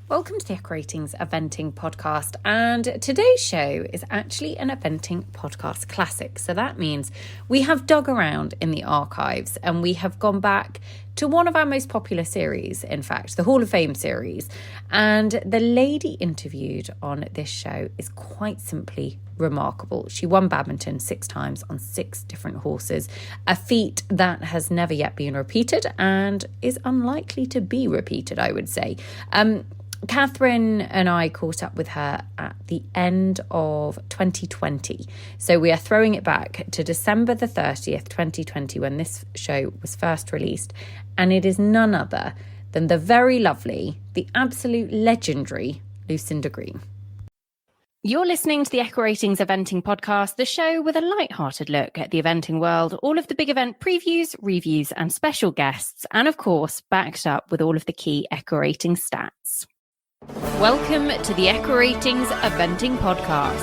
Welcome to the Equratings Eventing Podcast, and today's show is actually an Eventing Podcast classic. So that means we have dug around in the archives and we have gone back to one of our most popular series, in fact, the Hall of Fame series. And the lady interviewed on this show is quite simply remarkable. She won badminton 6 times on 6 different horses, a feat that has never yet been repeated and is unlikely to be repeated, I would say. Catherine and I caught up with her at the end of 2020. So we are throwing it back to December the 30th, 2020, when this show was first released. And it is none other than the very lovely, the absolute legendary Lucinda Green. You're listening to the Equratings Eventing Podcast, the show with a light-hearted look at the eventing world, all of the big event previews, reviews, and special guests, and of course, backed up with all of the key Equirating stats. Welcome to the Equratings Eventing Podcast.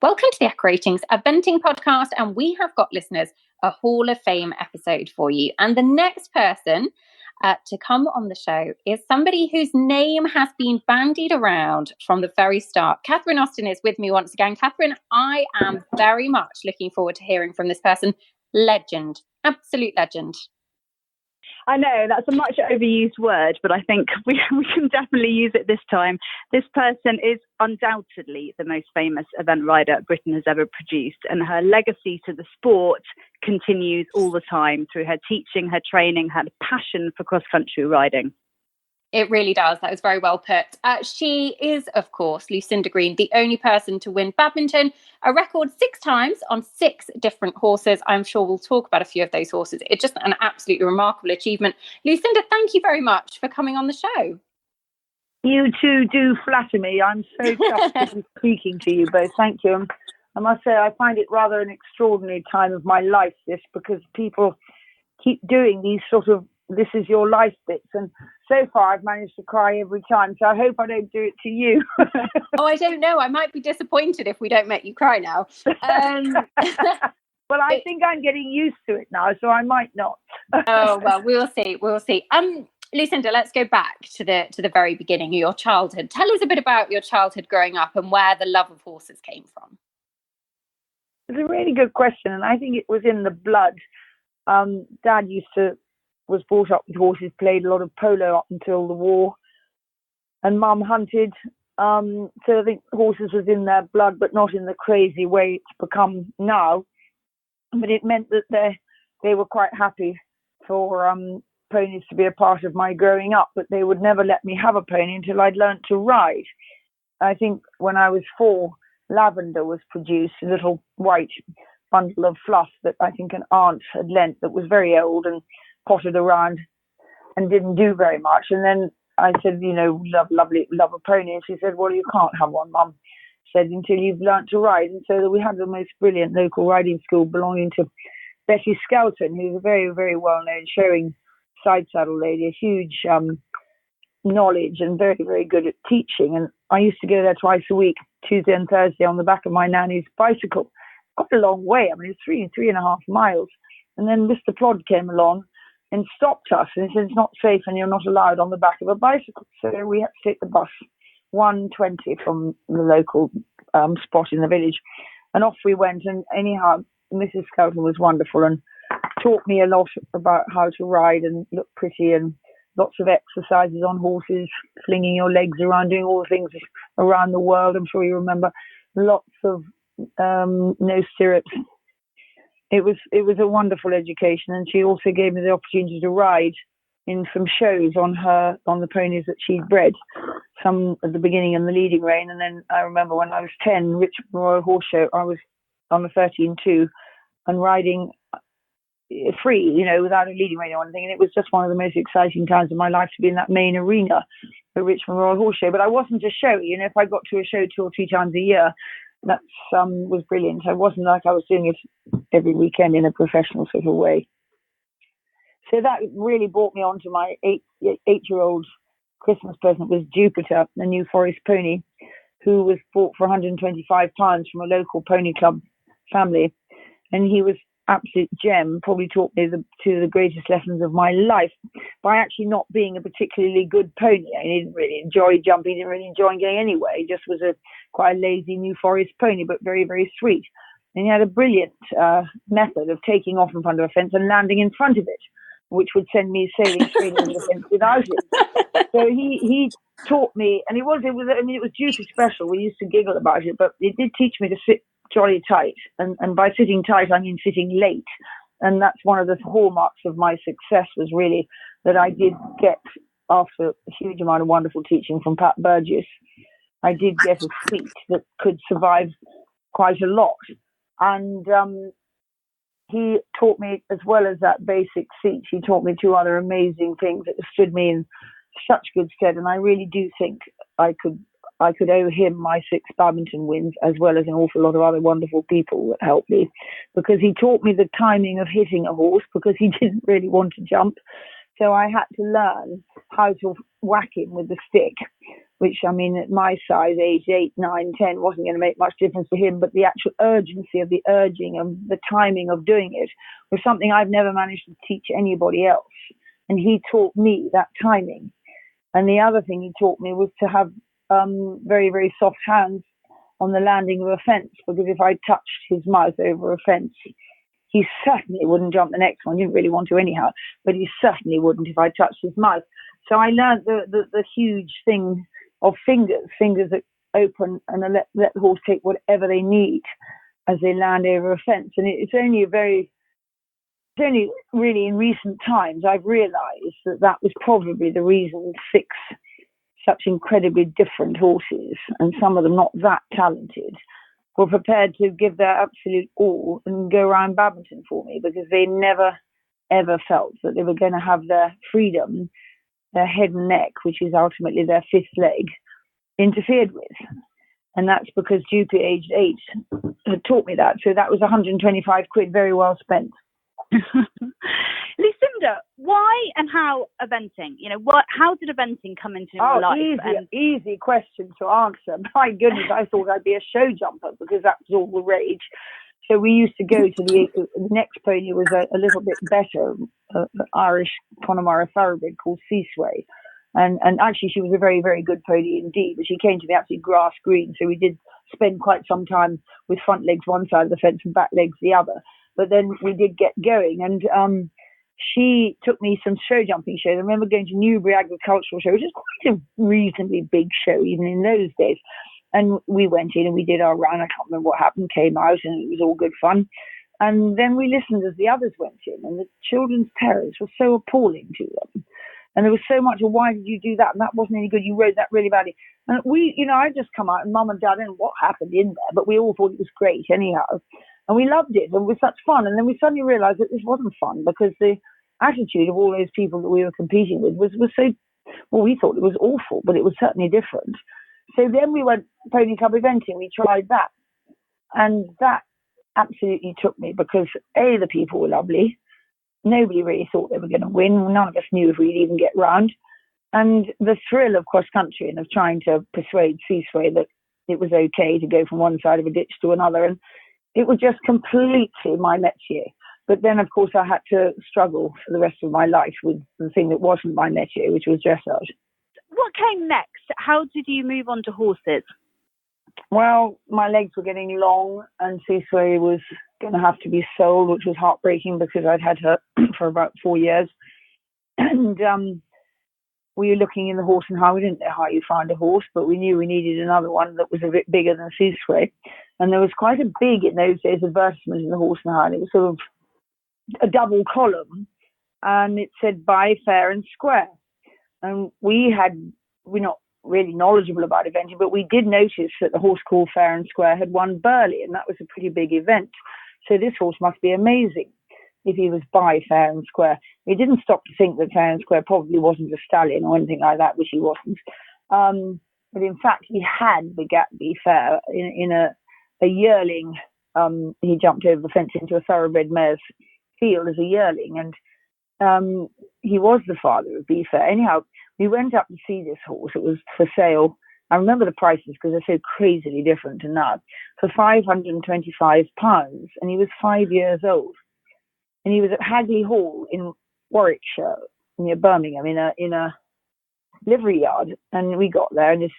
Welcome to the Equratings Eventing Podcast, and we have got, listeners, a Hall of Fame episode for you. And the next person to come on the show is somebody whose name has been bandied around from the very start. Catherine Austin is with me once again. Catherine, I am very much looking forward to hearing from this person. Legend, absolute legend. I know that's a much overused word, but I think we can definitely use it this time. This person is undoubtedly the most famous event rider Britain has ever produced, and her legacy to the sport continues all the time through her teaching, her training, her passion for cross-country riding. It really does. That was very well put. She is, of course, Lucinda Green, the only person to win badminton, a record 6 times on 6 different horses. I'm sure we'll talk about a few of those horses. It's just an absolutely remarkable achievement. Lucinda, thank you very much for coming on the show. You two do flatter me. I'm so chuffed to be speaking to you both. Thank you. And I must say, I find it rather an extraordinary time of my life, this, because people keep doing these sort of this is your life bits, and so far I've managed to cry every time, so I hope I don't do it to you. Oh, I don't know, I might be disappointed if we don't make you cry now. Well, I think I'm getting used to it now, so I might not. Oh well, we'll see. Lucinda, let's go back to the very beginning, your childhood. Tell us a bit about your childhood growing up and where the love of horses came from. It's a really good question, and I think it was in the blood. Dad was brought up with horses, played a lot of polo up until the war, and Mum hunted. So I think horses was in their blood, but not in the crazy way it's become now. But it meant that they were quite happy for ponies to be a part of my growing up, but they would never let me have a pony until I'd learnt to ride. I think when I was 4, Lavender was produced, a little white bundle of fluff that I think an aunt had lent that was very old and potted around and didn't do very much. And then I said, love a pony. And she said, well, you can't have one, Mum. Said, until you've learnt to ride. And so we had the most brilliant local riding school belonging to Betty Skelton, who's a very, very well-known showing side saddle lady, a huge knowledge and very, very good at teaching. And I used to go there twice a week, Tuesday and Thursday, on the back of my nanny's bicycle. Quite a long way. I mean, it's 3.5 miles. And then Mr. Plod came along and stopped us, and he said, it's not safe and you're not allowed on the back of a bicycle. So we had to take the bus 1:20 from the local spot in the village, and off we went. And anyhow, Mrs. Skelton was wonderful and taught me a lot about how to ride and look pretty, and lots of exercises on horses, flinging your legs around, doing all the things around the world. I'm sure you remember. Lots of no stirrups. It was a wonderful education, and she also gave me the opportunity to ride in some shows on the ponies that she'd bred, some at the beginning in the leading rein. And then I remember when I was 10, Richmond Royal Horse Show, I was on the 13-2 and riding free, without a leading rein or anything. And it was just one of the most exciting times of my life to be in that main arena, the Richmond Royal Horse Show. But I wasn't a showy. If I got to a show 2 or 3 times a year, that was brilliant. I wasn't like I was doing it every weekend in a professional sort of way. So that really brought me on to my 8-year-old Christmas present was Jupiter, the New Forest pony, who was bought for £125 from a local pony club family, and he was absolute gem. Probably taught me two of the greatest lessons of my life by actually not being a particularly good pony. He didn't really enjoy jumping, he didn't really enjoy going anywhere. He just was quite a lazy New Forest pony, but very, very sweet. And he had a brilliant method of taking off in front of a fence and landing in front of it, which would send me sailing straight over the fence without it. So he taught me, and it was duty special. We used to giggle about it, but it did teach me to sit jolly tight. And by sitting tight, I mean sitting late. And that's one of the hallmarks of my success, was really that I did get, after a huge amount of wonderful teaching from Pat Burgess, I did get a seat that could survive quite a lot. And he taught me, as well as that basic seat, he taught me two other amazing things that stood me in such good stead. And I really do think I could owe him my 6 badminton wins, as well as an awful lot of other wonderful people that helped me, because he taught me the timing of hitting a horse, because he didn't really want to jump. So I had to learn how to whack him with the stick, which, I mean, at my size, age 8, 9, 10, wasn't going to make much difference to him. But the actual urgency of the urging and the timing of doing it was something I've never managed to teach anybody else. And he taught me that timing. And the other thing he taught me was to have very, very soft hands on the landing of a fence, because if I touched his mouth over a fence, he certainly wouldn't jump the next one. He didn't really want to anyhow, but he certainly wouldn't if I touched his mouth. So I learned the huge thing of fingers that open and let the horse take whatever they need as they land over a fence. And it's only really in recent times I've realized that was probably the reason 6 such incredibly different horses, and some of them not that talented, were prepared to give their absolute all and go around Badminton for me, because they never, ever felt that they were going to have their freedom, their head and neck, which is ultimately their 5th leg, interfered with. And that's because Jupiter, aged 8, had taught me that. So that was 125 quid, very well spent. Lucinda, why and how eventing? How did eventing come into your life? Easy question to answer. My goodness, I thought I'd be a show jumper, because that was all the rage. So we used to go to the next pony was a little bit better, Irish Connemara thoroughbred called Seasway. And actually she was a very, very good pony indeed, but she came to me absolutely grass green. So we did spend quite some time with front legs one side of the fence and back legs the other. But then we did get going, and she took me some show jumping shows. I remember going to Newbury Agricultural Show, which is quite a reasonably big show even in those days. And we went in and we did our round. I can't remember what happened, came out, and it was all good fun. And then we listened as the others went in, and the children's parents were so appalling to them. And there was so much of, why did you do that? And that wasn't any good. You rode that really badly. And I just come out, and Mum and Dad, I don't know what happened in there, but we all thought it was great anyhow. And we loved it, and it was such fun. And then we suddenly realized that this wasn't fun, because the attitude of all those people that we were competing with was so, well, we thought it was awful, but it was certainly different. So then we went Pony Club eventing. We tried that. And that absolutely took me, because A, the people were lovely. Nobody really thought they were going to win. None of us knew if we'd even get round. And the thrill of cross country and of trying to persuade Seasway that it was okay to go from one side of a ditch to another. And it was just completely my métier. But then, of course, I had to struggle for the rest of my life with the thing that wasn't my métier, which was dressage. What came next? How did you move on to horses? Well, my legs were getting long, and Seasway was going to have to be sold, which was heartbreaking, because I'd had her for about 4 years. And we were looking in the horse and how we didn't know how you find a horse, but we knew we needed another one that was a bit bigger than Seasway. And there was quite a big, in those days, advertisement in the Horse and Hound. It was sort of a double column, and it said "Buy fair and square." And we're not really knowledgeable about eventing, but we did notice that the horse called Fair and Square had won Burley, and that was a pretty big event. So this horse must be amazing if he was by Fair and Square. We didn't stop to think that Fair and Square probably wasn't a stallion or anything like that, which he wasn't. But in fact, he had begat Be Fair in a yearling. He jumped over the fence into a thoroughbred mare's field as a yearling, and he was the father of Be Fair. Anyhow, we went up to see this horse. It was for sale I remember the prices because they're so crazily different to now. For £525, and he was 5 years old, and he was at Hagley Hall in Warwickshire near Birmingham in a livery yard, and we got there, and this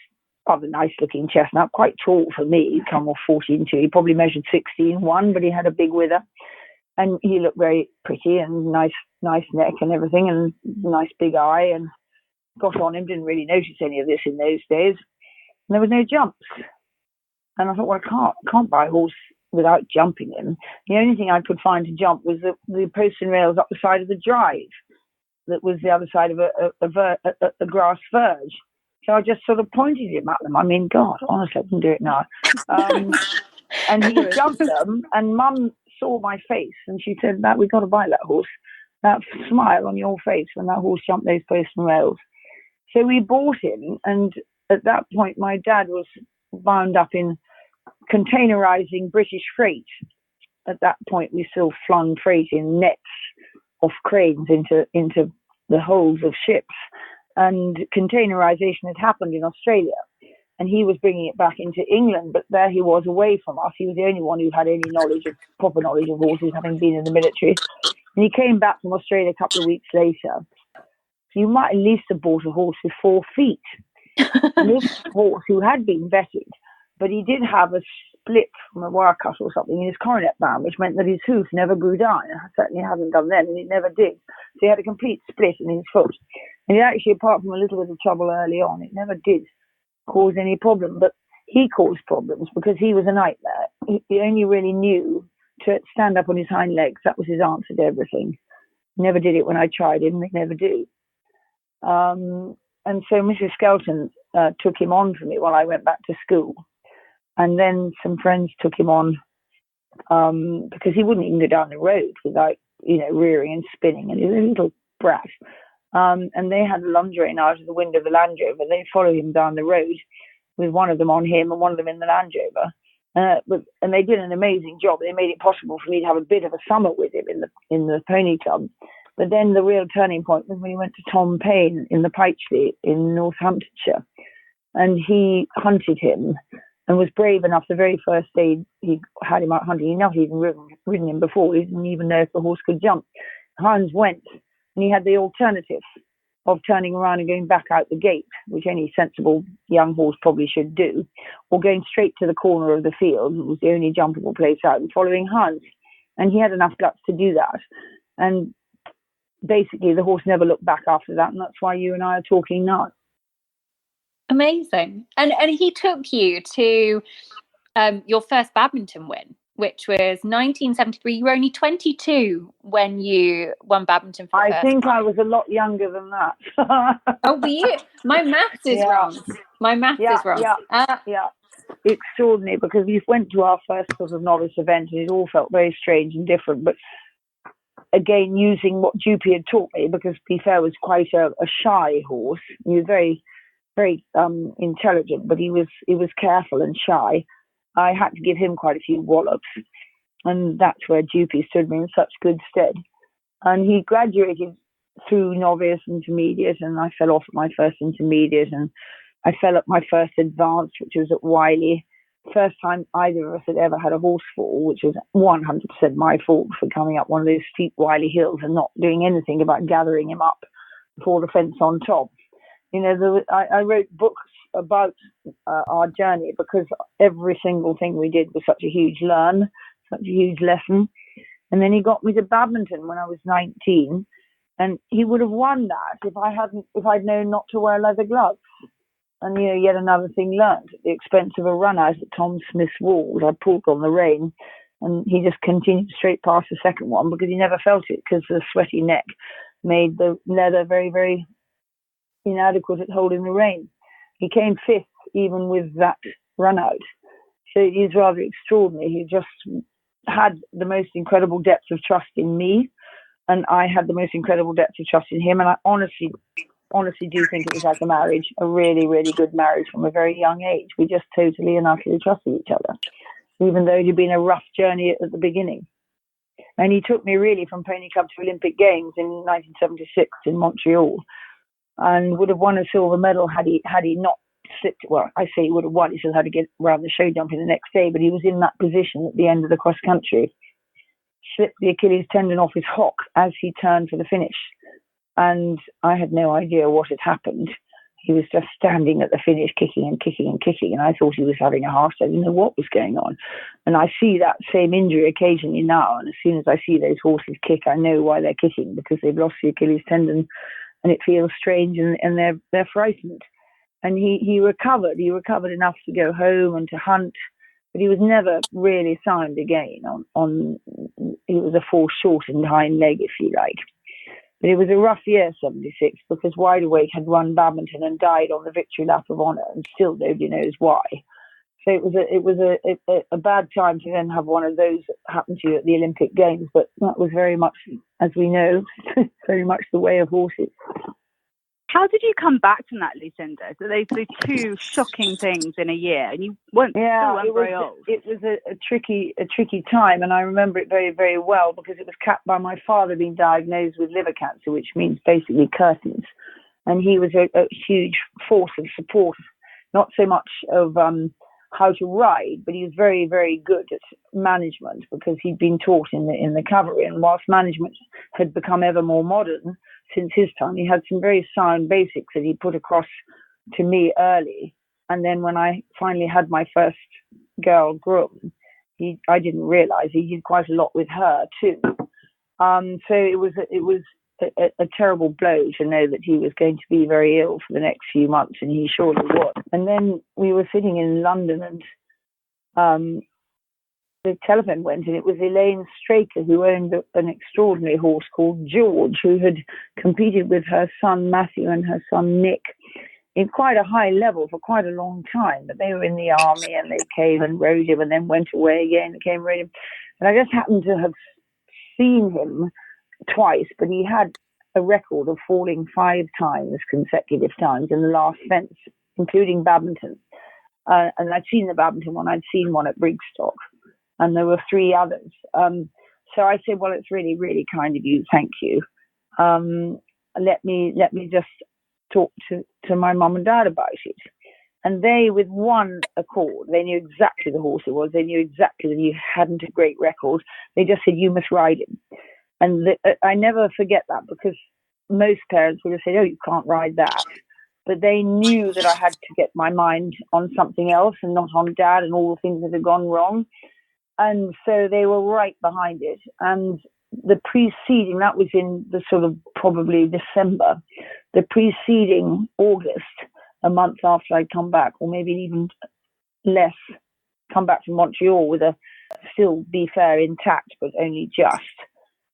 rather nice looking chestnut, quite tall for me, he'd come off 14.2, he probably measured 16.1, but he had a big wither, and he looked very pretty and nice neck and everything, and nice big eye, and got on him, didn't really notice any of this in those days, and there was no jumps, and I thought, well, I can't buy a horse without jumping him. The only thing I could find to jump was the post and rails up the side of the drive that was the other side of a grass verge. So I just sort of pointed him at them. I mean, God, honestly, I can do it now. And he jumped them, and Mum saw my face, and she said, "That we've got to buy that horse. That smile on your face when that horse jumped those post and rails." So we bought him, and at that point, my dad was bound up in containerizing British freight. At that point, we still flung freight in nets off cranes into the holds of ships, and containerization had happened in Australia, and he was bringing it back into England, but there he was away from us. He was the only one who had any proper knowledge of horses, having been in the military, and he came back from Australia a couple of weeks later. So you might at least have bought a horse with 4 feet. And this horse, who had been vetted, but he did have a split from a wire cut or something in his coronet band, which meant that his hoof never grew down. It certainly hasn't done then, and it never did. So he had a complete split in his foot. And it actually, apart from a little bit of trouble early on, it never did cause any problem. But he caused problems because he was a nightmare. He only really knew to stand up on his hind legs. That was his answer to everything. He never did it when I tried him. They never do. And so Mrs. Skelton took him on for me while I went back to school. And then some friends took him on because he wouldn't even go down the road without, rearing and spinning. And he was a little brat. And they had a lingerie out of the window of the Land Rover. They followed him down the road with one of them on him and one of them in the Land Rover. And they did an amazing job. They made it possible for me to have a bit of a summer with him in the pony club. But then the real turning point was when he went to Tom Payne in the Pytchley in Northamptonshire. And he hunted him and was brave enough the very first day he had him out hunting. He'd not even ridden him before. He didn't even know if the horse could jump. Hans went, and he had the alternative of turning around and going back out the gate, which any sensible young horse probably should do, or going straight to the corner of the field, it was the only jumpable place out, and following Hans. And he had enough guts to do that. And basically, the horse never looked back after that, and that's why you and I are talking now. Amazing. And he took you to your first badminton win, which was 1973. You were only 22 when you won badminton for the first I think time. I was a lot younger than that. Oh, were you? My maths is wrong. My maths is wrong. Yeah. Extraordinary, because we went to our first sort of novice event, and it all felt very strange and different. But again, using what Jupy had taught me, because to be fair, was quite a shy horse. He was very, very intelligent, but he was careful and shy. I had to give him quite a few wallops, and that's where Jupy stood me in such good stead. And he graduated through novice, intermediate, and I fell off at my first intermediate, and I fell at my first advanced, which was at Wiley. First time either of us had ever had a horse fall, which was 100% my fault for coming up one of those steep Wiley hills and not doing anything about gathering him up before the fence on top. I wrote books about our journey because every single thing we did was such a huge lesson. And then he got me to badminton when I was 19, and he would have won that if I'd known not to wear leather gloves. And yet another thing learned at the expense of a run out at Tom Smith's walls. I pulled on the rein, and he just continued straight past the second one because he never felt it, because the sweaty neck made the leather very, very inadequate at holding the rein. He came fifth even with that run out. So he's rather extraordinary. He just had the most incredible depth of trust in me, and I had the most incredible depth of trust in him. And I honestly do think it was like a marriage, a really, really good marriage from a very young age. We just totally and utterly trusted each other, even though it had been a rough journey at the beginning. And he took me really from Pony Club to Olympic Games in 1976 in Montreal, and would have won a silver medal had he not slipped. Well, I say he would have won. He still had to get around the show jumping the next day, but he was in that position at the end of the cross country. Slipped the Achilles tendon off his hock as he turned for the finish. And I had no idea what had happened. He was just standing at the finish, kicking and kicking and kicking, and I thought he was having a heart attack. I didn't know what was going on. And I see that same injury occasionally now, and as soon as I see those horses kick, I know why they're kicking, because they've lost the Achilles tendon, and it feels strange, and they're frightened. And he recovered. He recovered enough to go home and to hunt, but he was never really sound again. He was a foreshortened hind leg, if you like. But it was a rough year, 76, because Wide Awake had won Badminton and died on the victory lap of honour, and still nobody knows why. So it was a bad time to then have one of those happen to you at the Olympic Games. But that was very much, as we know, very much the way of horses. How did you come back from that, Lucinda? So those two shocking things in a year, and you weren't very old. It was a tricky time, and I remember it very, very well because it was capped by my father being diagnosed with liver cancer, which means basically curtains. And he was a huge force of support, not so much of how to ride, but he was very, very good at management because he'd been taught in the cavalry. And whilst management had become ever more modern since his time, he had some very sound basics that he put across to me early. And then when I finally had my first girl groom, I didn't realize he did quite a lot with her too. So it was a terrible blow to know that he was going to be very ill for the next few months, and he surely was. And then we were sitting in London, and the telephone went, and it was Elaine Straker, who owned an extraordinary horse called George, who had competed with her son Matthew and her son Nick in quite a high level for quite a long time. But they were in the army, and they came and rode him and then went away again and came and rode him. And I just happened to have seen him twice, but he had a record of falling 5 times, consecutive times, in the last fence, including Badminton. And I'd seen the Badminton one, I'd seen one at Brigstock, and there were 3 others. So I said, well, it's really, really kind of you, thank you. Let me just talk to my mum and dad about it. And they, with one accord, they knew exactly the horse it was, they knew exactly that he hadn't a great record. They just said, you must ride him. And I never forget that, because most parents would have said, oh, you can't ride that. But they knew that I had to get my mind on something else and not on Dad and all the things that had gone wrong. And so they were right behind it. And the preceding, that was in the sort of probably December, the preceding August, a month after I'd come back, or maybe even less, come back from Montreal with a still, be fair, intact, but only just.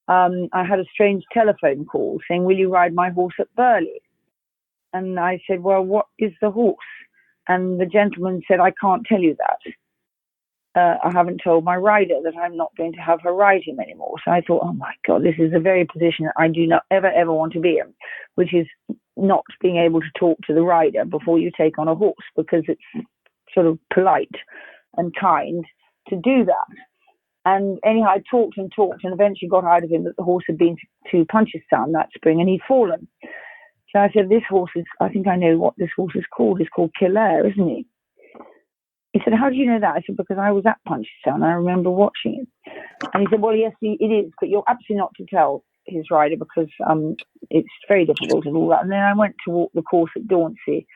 I had a strange telephone call saying, will you ride my horse at Burley? And I said, well, what is the horse? And the gentleman said, I can't tell you that. I haven't told my rider that I'm not going to have her ride him anymore. So I thought, oh my God, this is the very position that I do not ever want to be in, which is not being able to talk to the rider before you take on a horse, because it's sort of polite and kind to do that. And anyhow, I talked and eventually got out of him that the horse had been to Punchestown that spring and he'd fallen. So I said, I think I know what this horse is called. It's called Kildare, isn't he? He said, how do you know that? I said, because I was at Punchestown. I remember watching it. And he said, well, yes, it is, but you're absolutely not to tell his rider because it's very difficult and all that. And then I went to walk the course at Dauncey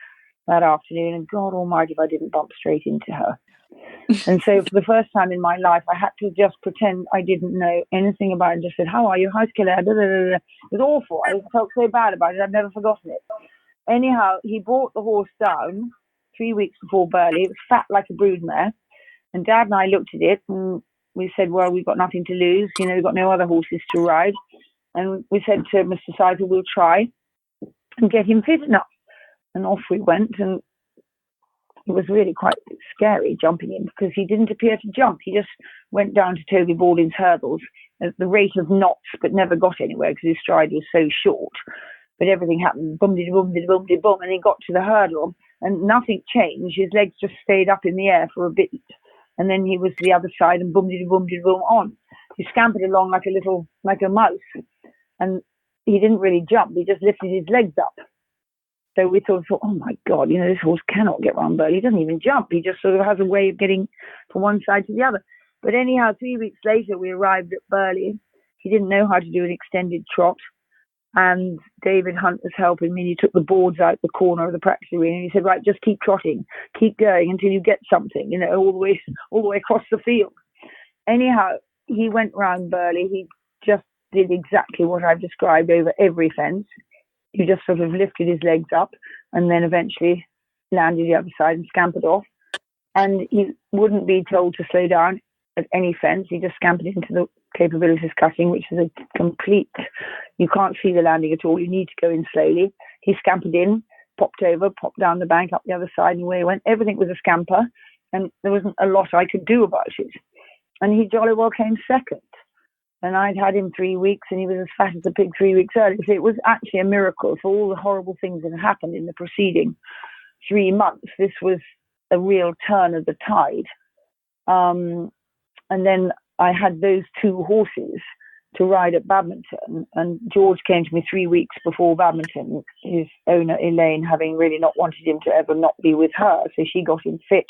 that afternoon, and God almighty if I didn't bump straight into her. And so for the first time in my life, I had to just pretend I didn't know anything about it and just said, how are you? How's Kildare? It was awful. I felt so bad about it. I've never forgotten it. Anyhow, he brought the horse down 3 weeks before Burley. It was fat like a broodmare. And Dad and I looked at it and we said, well, we've got nothing to lose. You know, we've got no other horses to ride. And we said to Mr. Seidel, we'll try and get him fit enough. And off we went, and it was really quite scary jumping in because he didn't appear to jump. He just went down to Toby Balding's hurdles at the rate of knots, but never got anywhere because his stride was so short. But everything happened, boom-de-boom-de-boom-de-boom, and he got to the hurdle and nothing changed. His legs just stayed up in the air for a bit, and then he was to the other side and boom-de-boom-de-boom on. He scampered along like a mouse, and he didn't really jump. He just lifted his legs up. So we sort of thought, oh my God, this horse cannot get round Burley. He doesn't even jump. He just sort of has a way of getting from one side to the other. But anyhow, 3 weeks later, we arrived at Burley. He didn't know how to do an extended trot. And David Hunt was helping me. He took the boards out the corner of the practice arena and he said, right, just keep trotting, keep going until you get something, all the way across the field. Anyhow, he went round Burley. He just did exactly what I've described over every fence. He just sort of lifted his legs up and then eventually landed the other side and scampered off. And he wouldn't be told to slow down at any fence. He just scampered into the capabilities cutting, which is a complete, you can't see the landing at all. You need to go in slowly. He scampered in, popped over, popped down the bank, up the other side, and away he went. Everything was a scamper, and there wasn't a lot I could do about it. And he jolly well came second. And I'd had him 3 weeks, and he was as fat as a pig 3 weeks earlier. So it was actually a miracle for all the horrible things that had happened in the preceding 3 months. This was a real turn of the tide. And then I had those 2 horses to ride at Badminton, and George came to me 3 weeks before Badminton, his owner Elaine having really not wanted him to ever not be with her. So she got him fit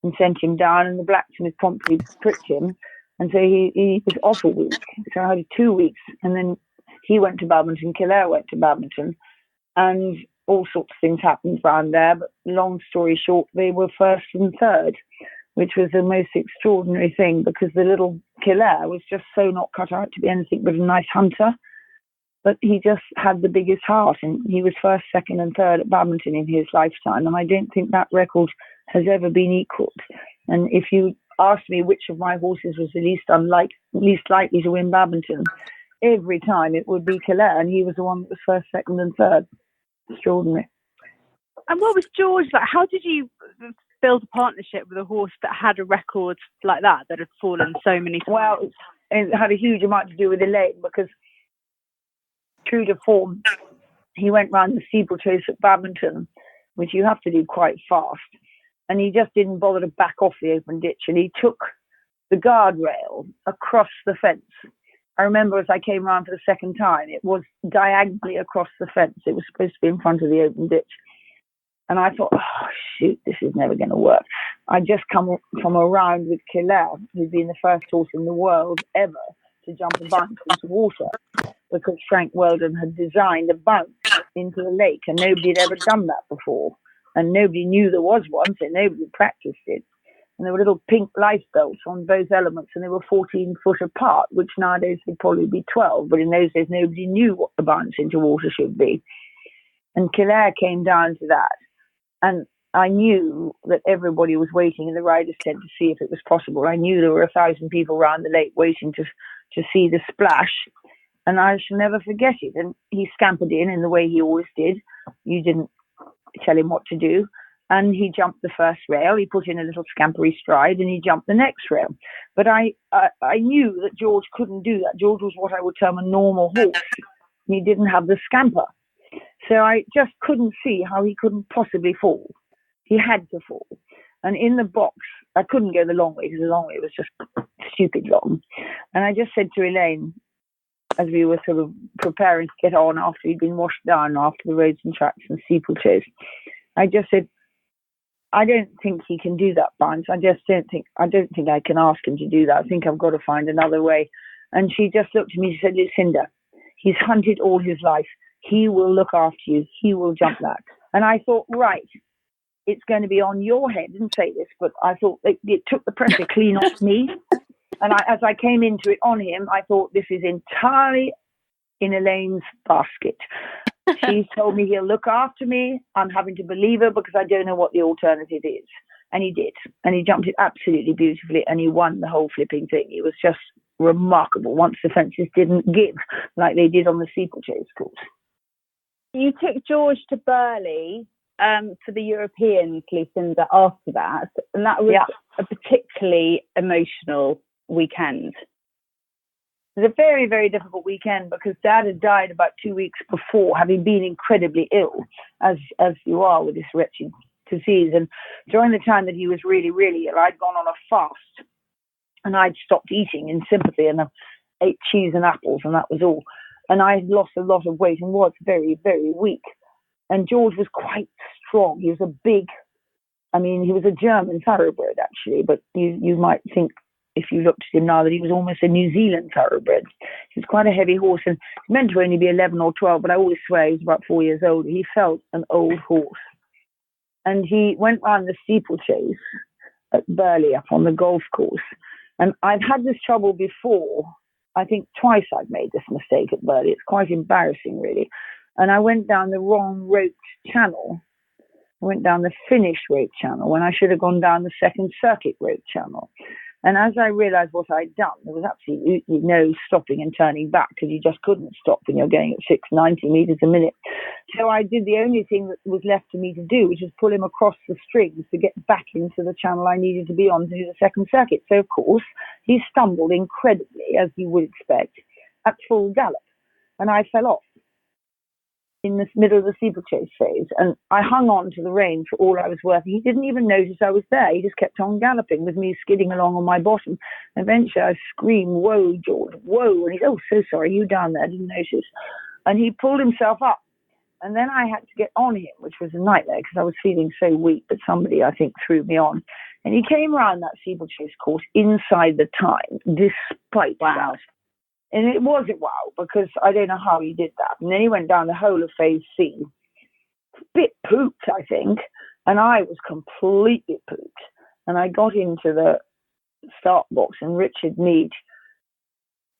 and sent him down, and the blacksmith promptly pricked him. And so he was off a week. So I had 2 weeks. And then he went to Badminton, Kildare went to Badminton, and all sorts of things happened around there. But long story short, they were first and third, which was the most extraordinary thing because the little Kildare was just so not cut out to be anything but a nice hunter. But he just had the biggest heart, and he was first, second, and third at Badminton in his lifetime. And I don't think that record has ever been equalled. And if you asked me which of my horses was the least likely to win Badminton, every time it would be Kildare, and he was the one that was first, second, and third. Extraordinary. And what was George like? How did you build a partnership with a horse that had a record like that had fallen so many times? Well, it had a huge amount to do with Elaine because, true to form, he went round the steeplechase at Badminton, which you have to do quite fast, and he just didn't bother to back off the open ditch, and he took the guardrail across the fence. I remember as I came round for the second time, it was diagonally across the fence. It was supposed to be in front of the open ditch. And I thought, oh, shoot, this is never going to work. I'd just come from a round with Kildare, who'd been the first horse in the world ever to jump a bounce into water, because Frank Weldon had designed a bounce into the lake, and nobody had ever done that before. And nobody knew there was one, so nobody practiced it. And there were little pink life belts on both elements, and they were 14 foot apart, which nowadays would probably be 12. But in those days, nobody knew what the bounce into water should be. And Kildare came down to that. And I knew that everybody was waiting in the rider's tent to see if it was possible. I knew there were 1,000 people around the lake waiting to see the splash. And I shall never forget it. And he scampered in the way he always did. You didn't tell him what to do. And he jumped the first rail. He put in a little scampery stride, and he jumped the next rail. But I knew that George couldn't do that. George was what I would term a normal horse. He didn't have the scamper. So I just couldn't see how he couldn't possibly fall. He had to fall. And in the box, I couldn't go the long way, because the long way was just stupid long. And I just said to Elaine, as we were sort of preparing to get on after he'd been washed down after the roads and tracks and steeplechase, I just said, I don't think he can do that bounce. I don't think I can ask him to do that. I think I've got to find another way. And she just looked at me, she said, Lucinda, he's hunted all his life. He will look after you. He will jump that. And I thought, right, it's going to be on your head. I didn't say this, but I thought it took the pressure clean off me. And as I came into it on him, I thought, this is entirely in Elaine's basket. She's told me he'll look after me. I'm having to believe her because I don't know what the alternative is. And he did. And he jumped it absolutely beautifully, and he won the whole flipping thing. It was just remarkable once the fences didn't give like they did on the steeplechase course. You took George to Burley for the Europeans, Lucinda, after that. And that was a particularly emotional weekend. It was a very, very difficult weekend because Dad had died about 2 weeks before, having been incredibly ill, as you are with this wretched disease. And during the time that he was really, really ill, I'd gone on a fast, and I'd stopped eating in sympathy, and I ate cheese and apples, and that was all. And I had lost a lot of weight and was very, very weak. and George was quite strong. He was he was a German thoroughbred actually, but you might think if you looked at him now that he was almost a New Zealand thoroughbred. He was quite a heavy horse and meant to only be 11 or 12, but I always swear he was about 4 years old. He felt an old horse. And he went round the steeplechase at Burley up on the golf course. And I've had this trouble before. I think twice I've made this mistake at Burley. It's quite embarrassing, really. And I went down the wrong rope channel. I went down the finished rope channel when I should have gone down the second circuit rope channel. And as I realised what I'd done, there was absolutely no stopping and turning back because you just couldn't stop when you're going at 690 metres a minute. So I did the only thing that was left for me to do, which was pull him across the strings to get back into the channel I needed to be on to do the second circuit. So, of course, he stumbled incredibly, as you would expect, at full gallop. And I fell off in the middle of the steeplechase phase, and I hung on to the rein for all I was worth. He didn't even notice I was there. He just kept on galloping with me skidding along on my bottom. Eventually I screamed, "Whoa, George, whoa!" And he's, "Oh, so sorry, you down there, didn't notice." And he pulled himself up, and then I had to get on him, which was a nightmare because I was feeling so weak, but somebody, I think, threw me on. And he came around that steeplechase course inside the time, despite that. And it was a wow, because I don't know how he did that. And then he went down the whole of phase C. A bit pooped, I think. And I was completely pooped. And I got into the start box, and Richard Mead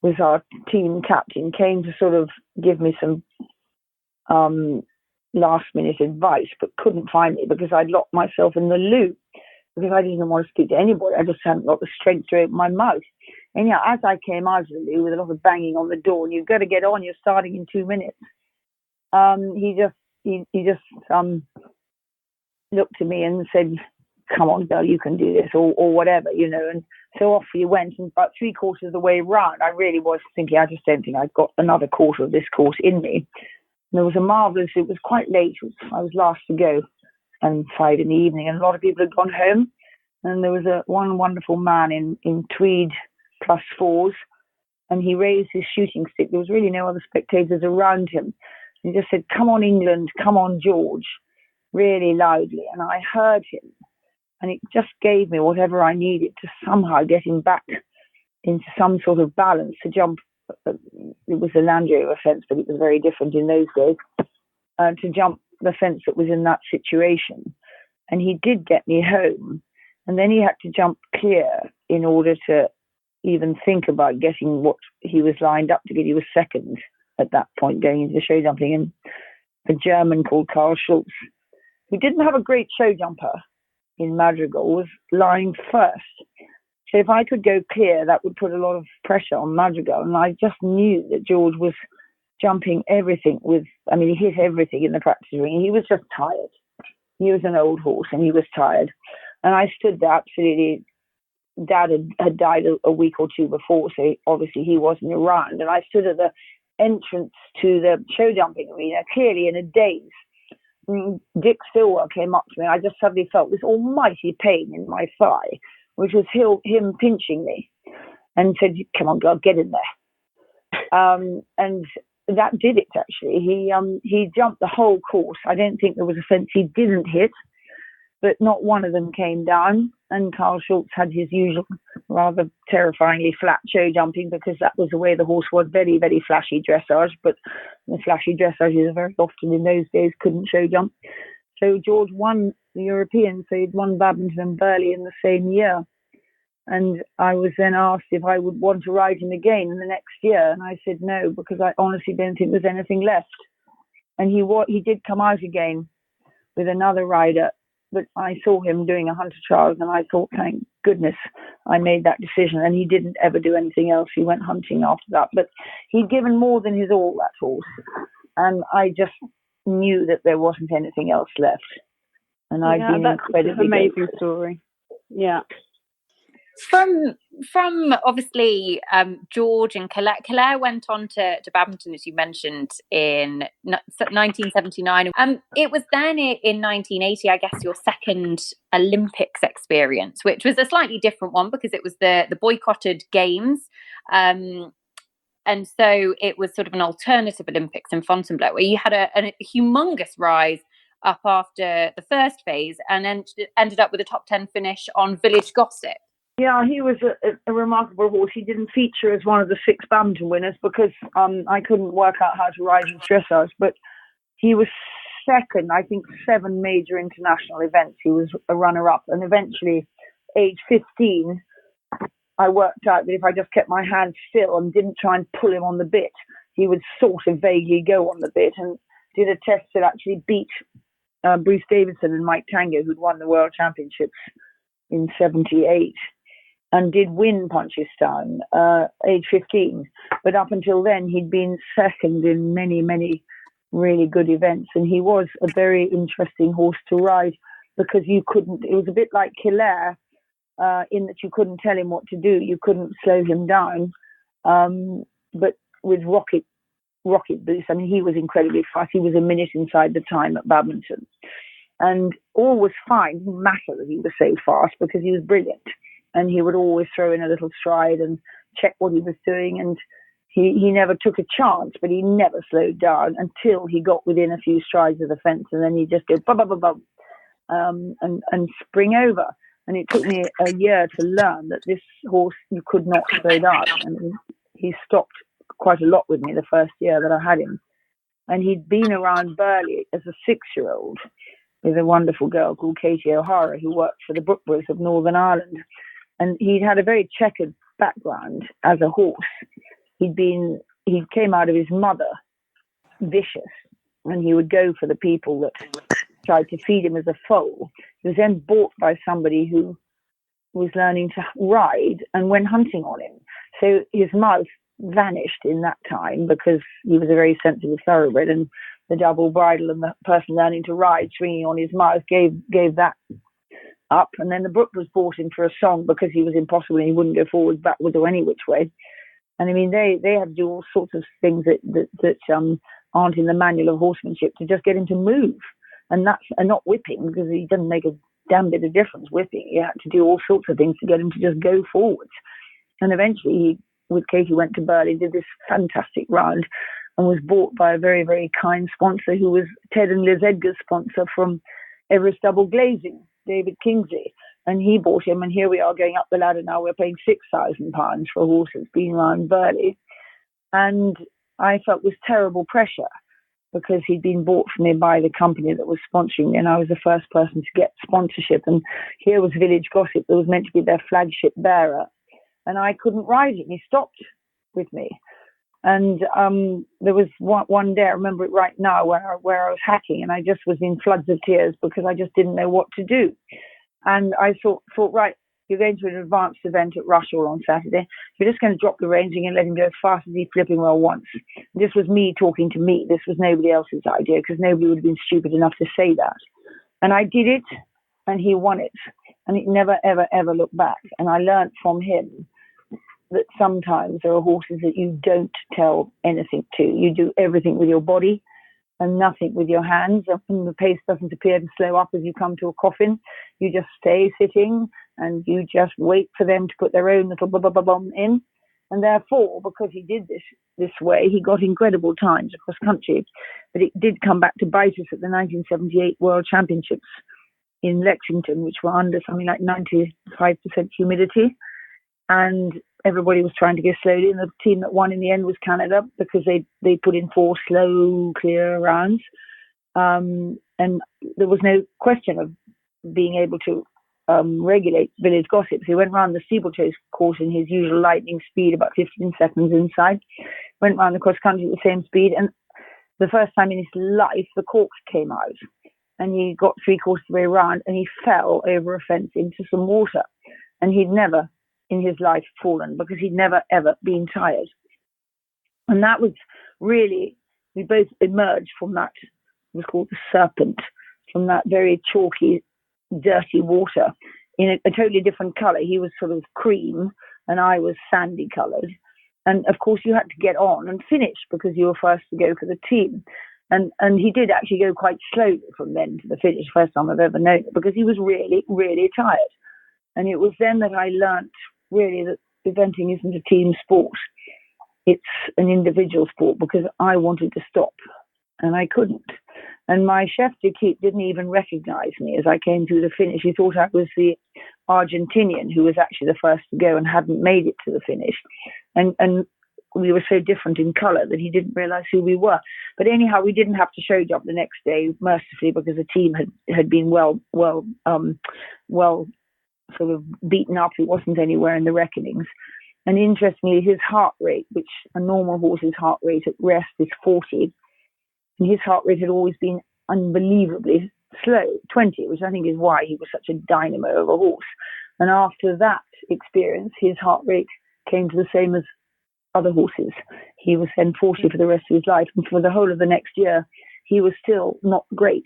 was our team captain, came to sort of give me some last minute advice, but couldn't find me because I'd locked myself in the loo because I didn't want to speak to anybody. I just hadn't got the strength to open my mouth. And yeah, as I came out of the loo with a lot of banging on the door, and you've got to get on, you're starting in 2 minutes. He just looked at me and said, "Come on, girl, you can do this," or whatever, you know. And so off we went. And about 3/4 of the way round, I really was thinking, I just don't think I've got another quarter of this course in me. And there was a marvellous, it was quite late. I was last to go, and 5 in the evening, and a lot of people had gone home. And there was one wonderful man in tweed +4s, and he raised his shooting stick. There was really no other spectators around him. He just said, "Come on, England, come on, George," really loudly. And I heard him, and it just gave me whatever I needed to somehow get him back into some sort of balance to jump. It was a Land Rover fence, but it was very different in those days, to jump the fence that was in that situation. And he did get me home. And then he had to jump clear in order to even think about getting what he was lined up to get. He was second at that point going into the show jumping. And a German called Karl Schultz, who didn't have a great show jumper in Madrigal, was lying first. So if I could go clear, that would put a lot of pressure on Madrigal. And I just knew that George was jumping everything he hit everything in the practice ring. He was just tired. He was an old horse and he was tired. And I stood there absolutely. Dad had died a week or two before, so obviously he wasn't around. And I stood at the entrance to the show jumping arena, clearly in a daze. Dick Stillwell came up to me. I just suddenly felt this almighty pain in my thigh, which was him pinching me, and said, "Come on, girl, get in there." And that did it, actually. He jumped the whole course. I don't think there was a fence he didn't hit, but not one of them came down. And Karl Schultz had his usual rather terrifyingly flat show jumping, because that was the way the horse was, very, very flashy dressage. But the flashy dressages very often in those days couldn't show jump. So George won the European, so he'd won Badminton and Burley in the same year. And I was then asked if I would want to ride him again in the next year. And I said no, because I honestly don't think there's anything left. And he did come out again with another rider. But I saw him doing a hunter trials, and I thought, thank goodness I made that decision. And he didn't ever do anything else. He went hunting after that. But he'd given more than his all, that horse. And I just knew that there wasn't anything else left. And I'd been incredibly an amazing story. Yeah. From obviously George and Claire went on to Badminton, as you mentioned, in 1979. It was then in 1980, I guess, your second Olympics experience, which was a slightly different one because it was the boycotted games. And so it was sort of an alternative Olympics in Fontainebleau, where you had a humongous rise up after the first phase and ended up with a top 10 finish on Village Gossip. Yeah, he was a remarkable horse. He didn't feature as one of the 6 Badminton winners because I couldn't work out how to ride his dressage, but he was second, I think, 7 major international events. He was a runner-up, and eventually, age 15, I worked out that if I just kept my hands still and didn't try and pull him on the bit, he would sort of vaguely go on the bit, and did a test that actually beat Bruce Davidson and Mike Tango, who'd won the World Championships in 78, and did win Punchestown, age 15. But up until then, he'd been second in many, many really good events, and he was a very interesting horse to ride because it was a bit like Hilaire, in that you couldn't tell him what to do, you couldn't slow him down, but with Rocket Boost, I mean, he was incredibly fast. He was a minute inside the time at Badminton, and all was fine. It didn't matter that he was so fast because he was brilliant, and he would always throw in a little stride and check what he was doing, and he never took a chance, but he never slowed down until he got within a few strides of the fence, and then he'd just go bum, bum, bum, bum, and spring over. And it took me a year to learn that this horse, you could not slow down. And he stopped quite a lot with me the first year that I had him. And he'd been around Burley as a 6-year-old with a wonderful girl called Katie O'Hara, who worked for the Brookboroughs of Northern Ireland. And he'd had a very checkered background as a horse. He came out of his mother vicious, and he would go for the people that tried to feed him as a foal. He was then bought by somebody who was learning to ride and went hunting on him. So his mouth vanished in that time because he was a very sensitive thoroughbred, and the double bridle and the person learning to ride swinging on his mouth gave that up. And then the Brook was bought in for a song because he was impossible and he wouldn't go forward, backward, or any which way. And I mean, they had to do all sorts of things that aren't in the manual of horsemanship to just get him to move. And not whipping, because he doesn't make a damn bit of difference whipping. You had to do all sorts of things to get him to just go forwards. And eventually, he, with Katie, went to Burley, did this fantastic round, and was bought by a very, very kind sponsor who was Ted and Liz Edgar's sponsor from Everest Double Glazing, David Kingsley. And he bought him, and here we are going up the ladder now. We're paying £6,000 for a horse that's been around Burley. And I felt this terrible pressure, because he'd been bought for me by the company that was sponsoring me, and I was the first person to get sponsorship. And here was Village Gossip that was meant to be their flagship bearer, and I couldn't ride him. He stopped with me. And there was one day, I remember it right now, where I was hacking, and I just was in floods of tears because I just didn't know what to do. And I thought, right, you're going to an advanced event at Rushall on Saturday. You're just going to drop the ranging and let him go as fast as he flipping well wants. This was me talking to me. This was nobody else's idea, because nobody would have been stupid enough to say that. And I did it, and he won it. And he never, ever, ever looked back. And I learned from him that sometimes there are horses that you don't tell anything to. You do everything with your body and nothing with your hands. And the pace doesn't appear to slow up as you come to a coffin. You just stay sitting, and you just wait for them to put their own little bomb in. And therefore, because he did this way, he got incredible times across country. But it did come back to bite us at the 1978 World Championships in Lexington, which were under something like 95% humidity. And everybody was trying to go slowly. And the team that won in the end was Canada, because they put in 4 slow, clear rounds. And there was no question of being able to regulate Village Gossip. So he went round the steeplechase course in his usual lightning speed, about 15 seconds inside. Went round the cross country at the same speed, and the first time in his life the corks came out, and he got 3/4 of the way round, and he fell over a fence into some water. And he'd never in his life fallen, because he'd never ever been tired. And that was really, we both emerged from that, it was called the Serpent, from that very chalky, dirty water in a totally different color. He was sort of cream and I was sandy colored. And of course you had to get on and finish, because you were first to go for the team. And he did actually go quite slowly from then to the finish, first time I've ever known it, because he was really, really tired. And it was then that I learnt really that eventing isn't a team sport. it's an individual sport, because I wanted to stop and I couldn't. And my chef d'équipe didn't even recognize me as I came through the finish. He thought I was the Argentinian who was actually the first to go and hadn't made it to the finish. And we were so different in color that he didn't realize who we were. But anyhow, we didn't have to show jump the next day, mercifully, because the team had been well sort of beaten up. He wasn't anywhere in the reckonings. And interestingly, his heart rate, which a normal horse's heart rate at rest is 40, and his heart rate had always been unbelievably slow, 20, which I think is why he was such a dynamo of a horse. And after that experience, his heart rate came to the same as other horses. He was then 40 for the rest of his life, and for the whole of the next year, he was still not great.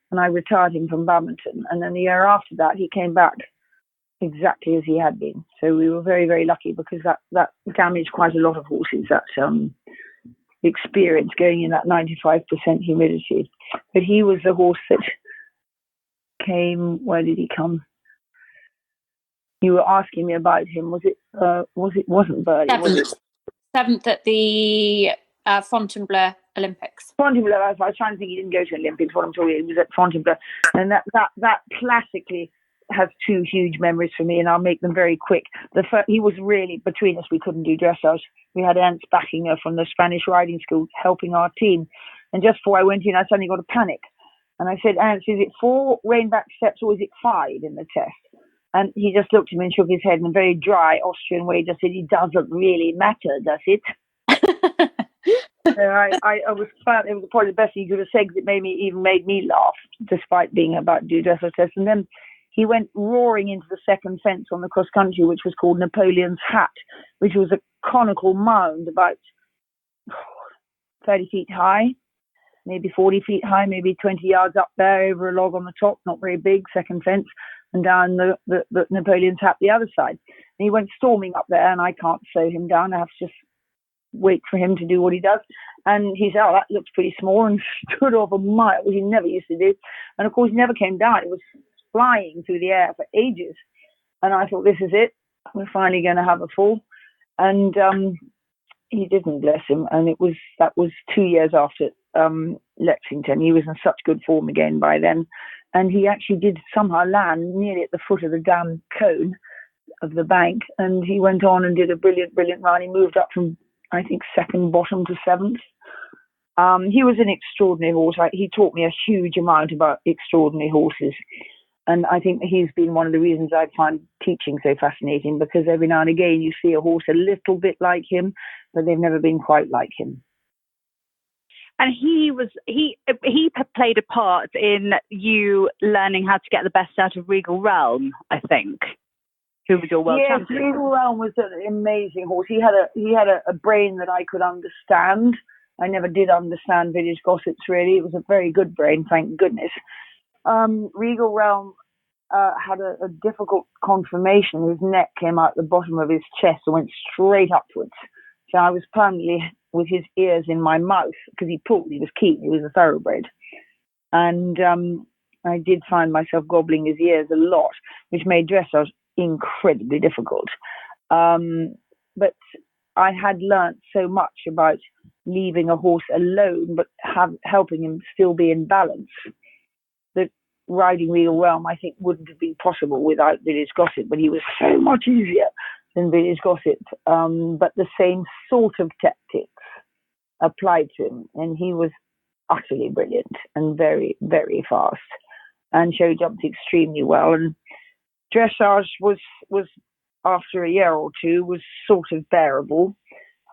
And I retired him from Badminton. And then the year after that, he came back exactly as he had been. So we were very, very lucky, because that damaged quite a lot of horses, that experience going in that 95% humidity. But he was the horse that came. Where did he come? You were asking me about him. Wasn't Burley? Was it? Seventh at the Fontainebleau Olympics. Fontainebleau. I was trying to think. He didn't go to Olympics. What I'm talking, he was at Fontainebleau, and that classically has two huge memories for me, and I'll make them very quick. He was really, between us, we couldn't do dressage. We had Ernst Backinger from the Spanish riding school helping our team, and just before I went in, I suddenly got a panic, and I said, Ernst, is it 4 rein-back steps or is it 5 in the test? And he just looked at me and shook his head in a very dry Austrian way, just said, it doesn't really matter, does it? So I was fine. It was probably the best he could have said, because it made me laugh, despite being about to do dressage test. And then he went roaring into the second fence on the cross country, which was called Napoleon's Hat, which was a conical mound about 30 feet high, maybe 40 feet high, maybe 20 yards up there over a log on the top, not very big, second fence, and down the Napoleon's Hat the other side. And he went storming up there, and I can't slow him down. I have to just wait for him to do what he does. And he said, oh, that looks pretty small, and stood off a mile, which he never used to do. And of course, he never came down. It was flying through the air for ages. And I thought, this is it. We're finally going to have a fall. And he didn't, bless him. And that was 2 years after Lexington. He was in such good form again by then. And he actually did somehow land nearly at the foot of the damn cone of the bank. And he went on and did a brilliant, brilliant run. He moved up from, I think, second bottom to seventh. He was an extraordinary horse. He taught me a huge amount about extraordinary horses. And I think he's been one of the reasons I find teaching so fascinating, because every now and again you see a horse a little bit like him, but they've never been quite like him. And he played a part in you learning how to get the best out of Regal Realm, I think, who was your world champion. Yes, Regal Realm was an amazing horse. He had a brain that I could understand. I never did understand village gossips, really. It was a very good brain, thank goodness. Regal Realm had a difficult conformation. His neck came out the bottom of his chest and went straight upwards. So I was permanently with his ears in my mouth, because he was keen, he was a thoroughbred. And I did find myself gobbling his ears a lot, which made dressage incredibly difficult. But I had learnt so much about leaving a horse alone, but helping him still be in balance, that riding Regal Realm, I think, wouldn't have been possible without Village Gossip. But he was so much easier than Village Gossip. But the same sort of tactics applied to him, and he was utterly brilliant and very, very fast, and show jumped extremely well. And dressage was after a year or two was sort of bearable,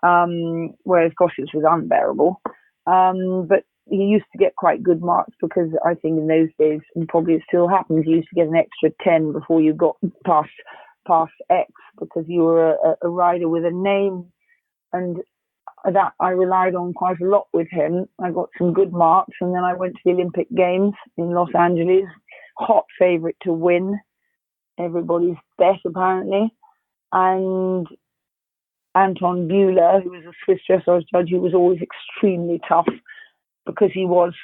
whereas Gossip's was unbearable. But he used to get quite good marks, because I think in those days, and probably it still happens, you used to get an extra 10 before you got past X, because you were a rider with a name, and that I relied on quite a lot with him. I got some good marks, and then I went to the Olympic Games in Los Angeles, hot favourite to win, everybody's bet apparently, and Anton Buehler, who was a Swiss dressage judge, who was always extremely tough, because he was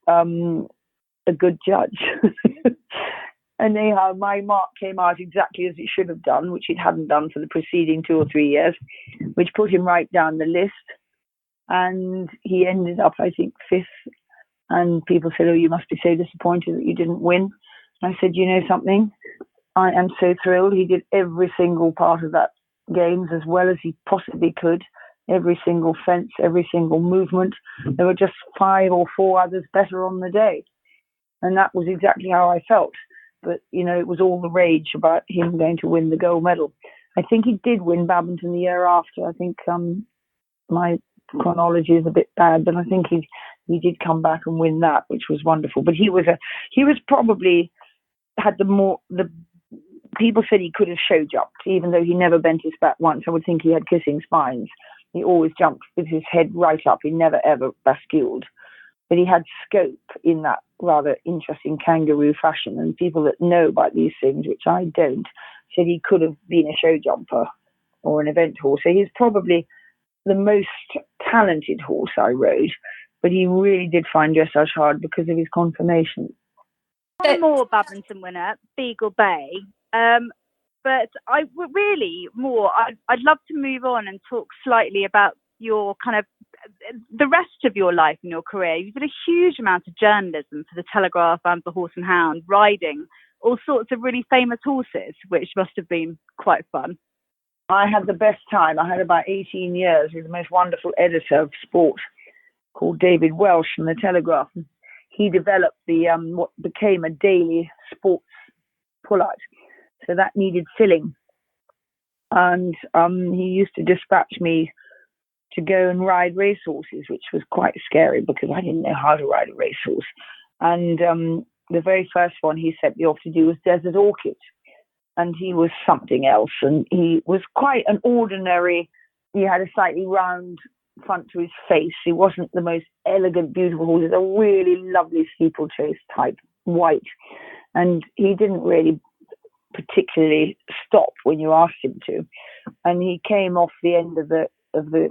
a good judge. And anyhow, my mark came out exactly as it should have done, which it hadn't done for the preceding 2 or 3 years, which put him right down the list. And he ended up, I think, 5th. And people said, oh, you must be so disappointed that you didn't win. And I said, you know something? I am so thrilled. He did every single part of that games as well as he possibly could. Every single fence, every single movement. There were just 5 or 4 others better on the day. And that was exactly how I felt. But, you know, it was all the rage about him going to win the gold medal. I think he did win badminton the year after. I think my chronology is a bit bad, but I think he did come back and win that, which was wonderful. But he was probably had the people said he could have show jumped, even though he never bent his back once. I would think he had kissing spines. He always jumped with his head right up. He never ever basculed. But he had scope in that rather interesting kangaroo fashion. And people that know about these things, which I don't, said he could have been a show jumper or an event horse. So he's probably the most talented horse I rode. But he really did find dressage hard because of his conformation. One more badminton winner, Beagle Bay. But I'd love to move on and talk slightly about your kind of the rest of your life and your career. You've done a huge amount of journalism for the Telegraph and for Horse and Hound, riding all sorts of really famous horses, which must have been quite fun. I had the best time. I had about 18 years with the most wonderful editor of sport called David Welsh from the Telegraph. He developed the what became a daily sports pull-out. So that needed filling. And he used to dispatch me to go and ride racehorses, which was quite scary because I didn't know how to ride a racehorse. And the very first one he sent me off to do was Desert Orchid. And he was something else. And he was quite an ordinary, he had a slightly round front to his face. He wasn't the most elegant, beautiful horse. He was a really lovely steeplechase type, white. And he didn't really particularly stop when you asked him to. And he came off the end of the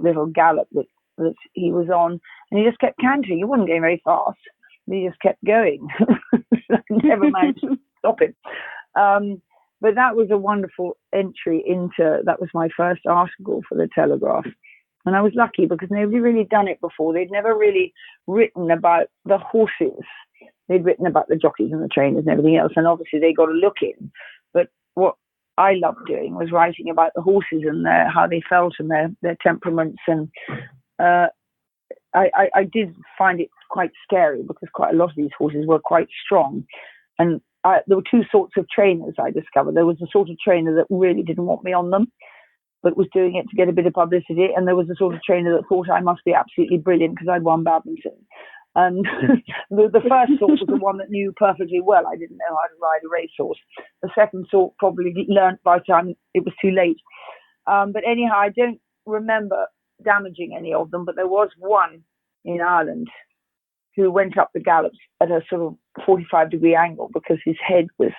little gallop that he was on, and he just kept cantering. He wasn't going very fast, but he just kept going. Never managed to stop him. But that was a wonderful entry into, that was my first article for the Telegraph. And I was lucky because nobody really done it before. They'd never really written about the horses. They'd written about the jockeys and the trainers and everything else. And obviously they got a look in. But what I loved doing was writing about the horses and how they felt and their temperaments. And I did find it quite scary because quite a lot of these horses were quite strong. And there were 2 sorts of trainers I discovered. There was the sort of trainer that really didn't want me on them, but was doing it to get a bit of publicity. And there was the sort of trainer that thought I must be absolutely brilliant because I'd won badminton. And the first sort was the one that knew perfectly well I didn't know how to ride a racehorse. The second sort probably learnt by the time it was too late. But anyhow, I don't remember damaging any of them, but there was one in Ireland who went up the gallops at a sort of 45-degree angle because his head was,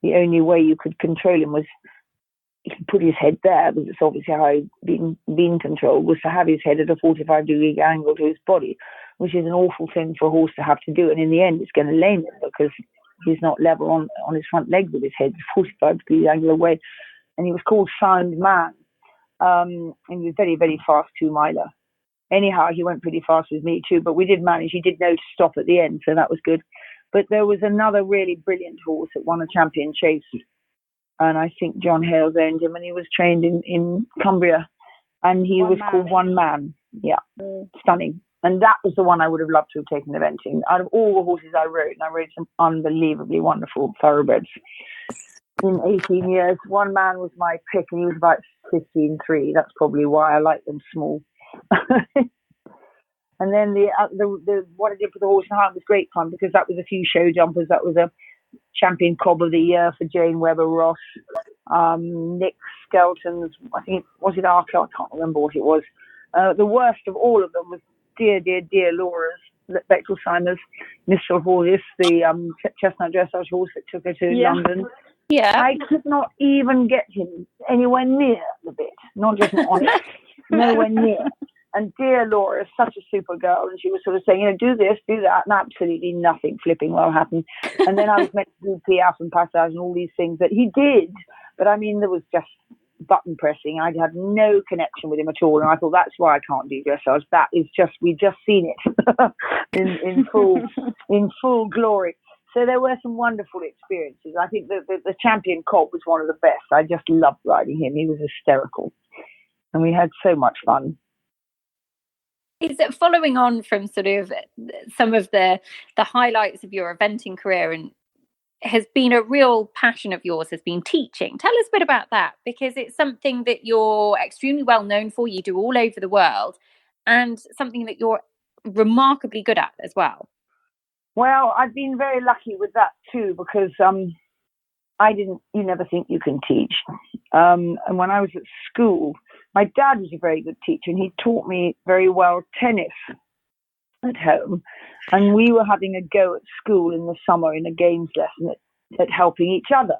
the only way you could control him was he put his head there, because it's obviously how he'd been controlled, was to have his head at a 45-degree angle to his body, which is an awful thing for a horse to have to do. And in the end, it's going to lame him because he's not level on his front leg with his head 45-degree angle away. And he was called Sound Man. And he was very, very fast 2-miler. Anyhow, he went pretty fast with me too, but we did manage. He did know to stop at the end, so that was good. But there was another really brilliant horse that won a champion chase. And I think John Hales owned him, and he was trained in Cumbria. And he was called One Man. Yeah, stunning. And that was the one I would have loved to have taken eventing. Out of all the horses I rode, and I rode some unbelievably wonderful thoroughbreds in 18 years. One Man was my pick, and he was about 15.3. That's probably why I like them small. And then the what I did for the Horse and Hound was great fun because that was a few show jumpers. That was a champion cob of the year for Jane Webber Ross, Nick Skelton's, I think was it Arco? I can't remember what it was. The worst of all of them was dear Laura's Bechtel-Simers Mistral Horse, the chestnut dressage horse that took her to London. Yeah, I could not even get him anywhere near the bit, not just on it, nowhere near. And dear Laura is such a super girl, and she was sort of saying, do this, do that, and absolutely nothing flipping well happened. And then I was meant to do piaffe and passage and all these things that he did, but I mean, there was just button pressing. I had no connection with him at all, and I thought that's why I can't do dressage. That is just, we've just seen it in full glory. So there were some wonderful experiences. I think the champion colt was one of the best. I just loved riding him. He was hysterical, and we had so much fun. Is it following on from sort of some of the highlights of your eventing career, and has been a real passion of yours has been teaching? Tell us a bit about that, because it's something that you're extremely well known for. You do all over the world, and something that you're remarkably good at as well. Well, I've been very lucky with that too, because you never think you can teach. And when I was at school, my dad was a very good teacher, and he taught me very well tennis at home. And we were having a go at school in the summer in a games lesson at helping each other.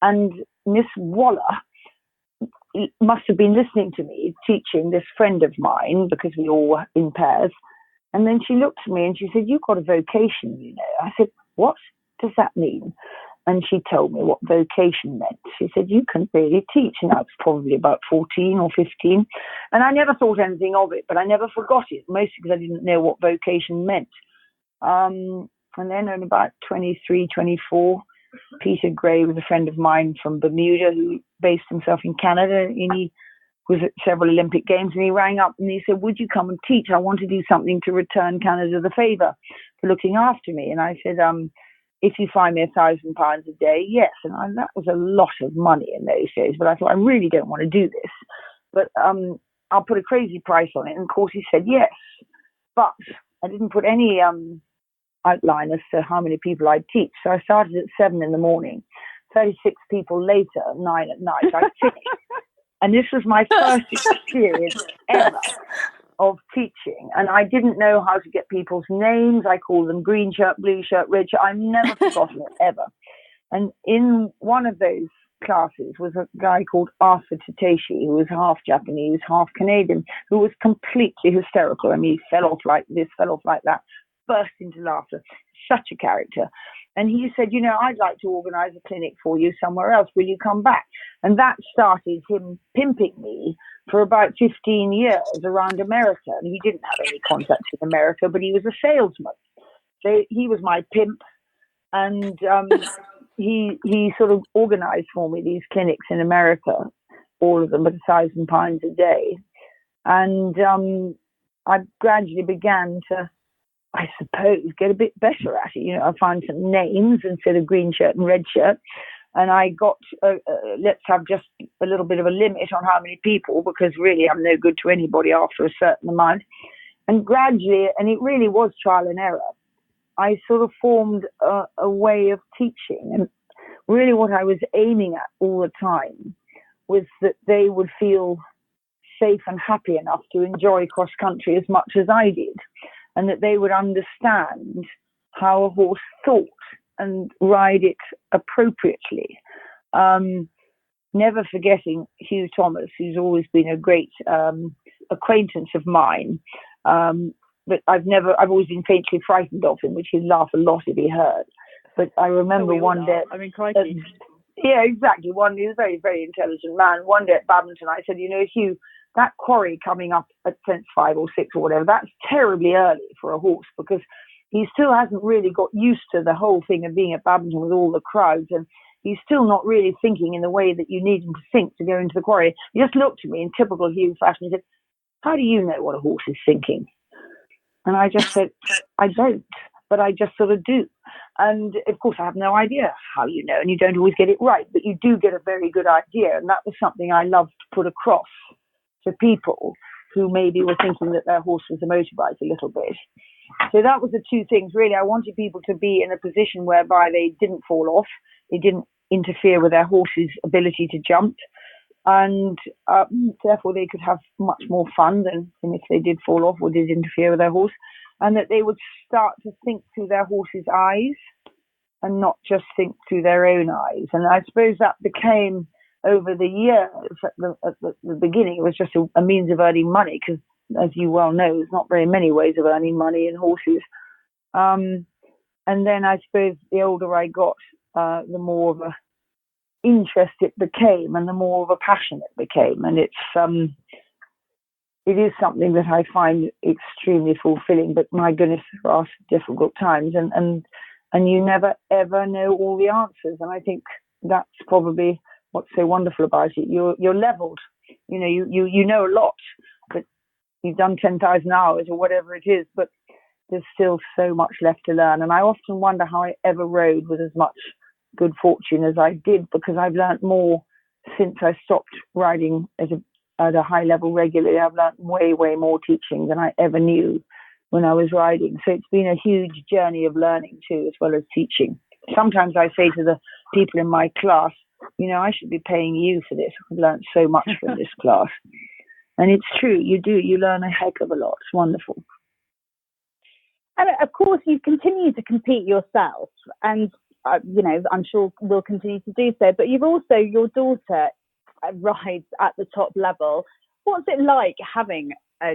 And Miss Waller must have been listening to me teaching this friend of mine, because we all were in pairs. And then she looked at me and she said, "You've got a vocation, I said, "What does that mean?" And she told me what vocation meant. She said, "You can really teach." And I was probably about 14 or 15. And I never thought anything of it, but I never forgot it, mostly because I didn't know what vocation meant. And then at about 23, 24, Peter Gray was a friend of mine from Bermuda who based himself in Canada, and he was at several Olympic Games, and he rang up and he said, "Would you come and teach? I want to do something to return Canada the favour for looking after me." And I said, "If you find me £1,000 a day, yes." And that was a lot of money in those days, but I thought, I really don't want to do this, but I'll put a crazy price on it. And of course he said yes, but I didn't put any outline as to how many people I'd teach. So I started at 7 in the morning. 36 people later, 9 at night, I finished. And this was my first experience ever of teaching. And I didn't know how to get people's names. I called them green shirt, blue shirt, red shirt. I've never forgotten it, ever. And in one of those classes was a guy called Arthur Tateshi, who was half Japanese, half Canadian, who was completely hysterical. I mean, he fell off like this, fell off like that, burst into laughter. Such a character. And he said, "I'd like to organise a clinic for you somewhere else. Will you come back?" And that started him pimping me for about 15 years around America. And he didn't have any contacts in America, but he was a salesman. So he was my pimp. And he sort of organised for me these clinics in America, all of them at £1,000 a day. And I gradually began to, I suppose, get a bit better at it. I found some names instead of green shirt and red shirt. And I got, let's have just a little bit of a limit on how many people, because really I'm no good to anybody after a certain amount. And gradually, and it really was trial and error, I sort of formed a way of teaching. And really what I was aiming at all the time was that they would feel safe and happy enough to enjoy cross country as much as I did, and that they would understand how a horse thought and ride it appropriately. Never forgetting Hugh Thomas, who's always been a great acquaintance of mine, but I've always been faintly frightened of him, which he'd laugh a lot if he heard. But I remember one day, crikey. Yeah, exactly. He was a very, very intelligent man. One day at Badminton, I said, Hugh, that quarry coming up at fence 5 or 6 or whatever, that's terribly early for a horse, because he still hasn't really got used to the whole thing of being at Badminton with all the crowds, and he's still not really thinking in the way that you need him to think to go into the quarry. He just looked at me in typical Hugh fashion and said, "How do you know what a horse is thinking?" And I just said, "I don't, but I just sort of do." And of course, I have no idea how you know, and you don't always get it right, but you do get a very good idea. And that was something I loved to put across to people who maybe were thinking that their horse was a motorbike a little bit. So that was the two things, really. I wanted people to be in a position whereby they didn't fall off, they didn't interfere with their horse's ability to jump, and therefore they could have much more fun than if they did fall off or did interfere with their horse, and that they would start to think through their horse's eyes and not just think through their own eyes. And I suppose that became, over the years, at the beginning, it was just a means of earning money, because as you well know, there's not very many ways of earning money in horses. And then I suppose the older I got, the more of a interest it became, and the more of a passion it became. And it is something that I find extremely fulfilling. But my goodness, there are difficult times, and you never ever know all the answers. And I think that's probably what's so wonderful about it. You're leveled. You know, you know a lot, but you've done 10,000 hours or whatever it is, but there's still so much left to learn. And I often wonder how I ever rode with as much good fortune as I did, because I've learned more since I stopped riding at a high level regularly. I've learned way, way more teaching than I ever knew when I was riding. So it's been a huge journey of learning too, as well as teaching. Sometimes I say to the people in my class, you know, I should be paying you for this. I've learned so much from this class. And it's true, you do. You learn a heck of a lot. It's wonderful. And of course, you continue to compete yourself, and you know, I'm sure will continue to do so. But you've also, your daughter rides at the top level. What's it like having a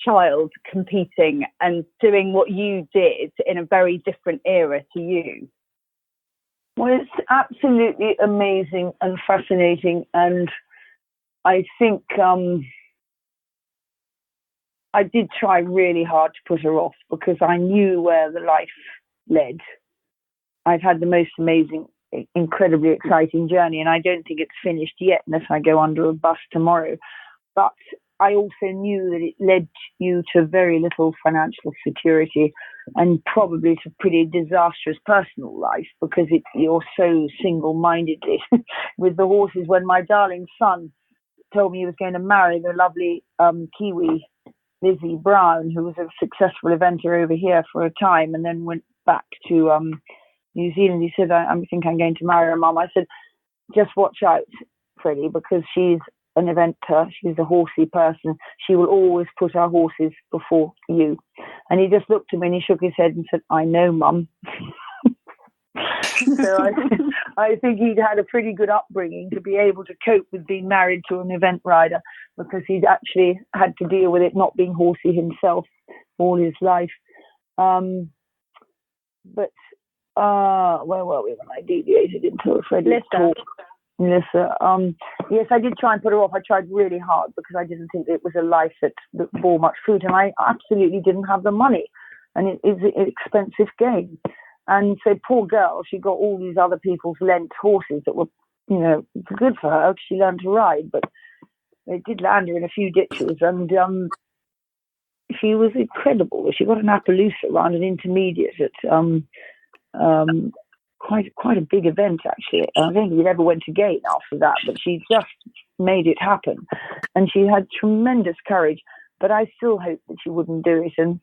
child competing and doing what you did in a very different era to you? Well, it's absolutely amazing and fascinating, and I think I did try really hard to put her off, because I knew where the life led. I've had the most amazing, incredibly exciting journey, and I don't think it's finished yet unless I go under a bus tomorrow. But I also knew that it led you to very little financial security, and probably to pretty disastrous personal life, because you're so single-mindedly with the horses. When my darling son told me he was going to marry the lovely Kiwi Lizzie Brown, who was a successful eventer over here for a time and then went back to New Zealand, he said, I think I'm going to marry her, Mum. I said, just watch out, Freddie, because she's an eventer. She's a horsey person. She will always put our horses before you. And he just looked at me and he shook his head and said, I know, Mum. So I think he'd had a pretty good upbringing to be able to cope with being married to an event rider, because he'd actually had to deal with it not being horsey himself all his life. But where were we when I deviated into Freddie's talk? Lisa. Yes, I did try and put her off. I tried really hard, because I didn't think it was a life that bore much fruit, and I absolutely didn't have the money, and it is an expensive game. And so, poor girl, she got all these other people's lent horses that were, you know, good for her. She learned to ride, but they did land her in a few ditches. And she was incredible. She got an Appaloosa around an intermediate at quite a big event, actually. I don't think it ever went again after that, but she just made it happen. And she had tremendous courage, but I still hoped that she wouldn't do it. And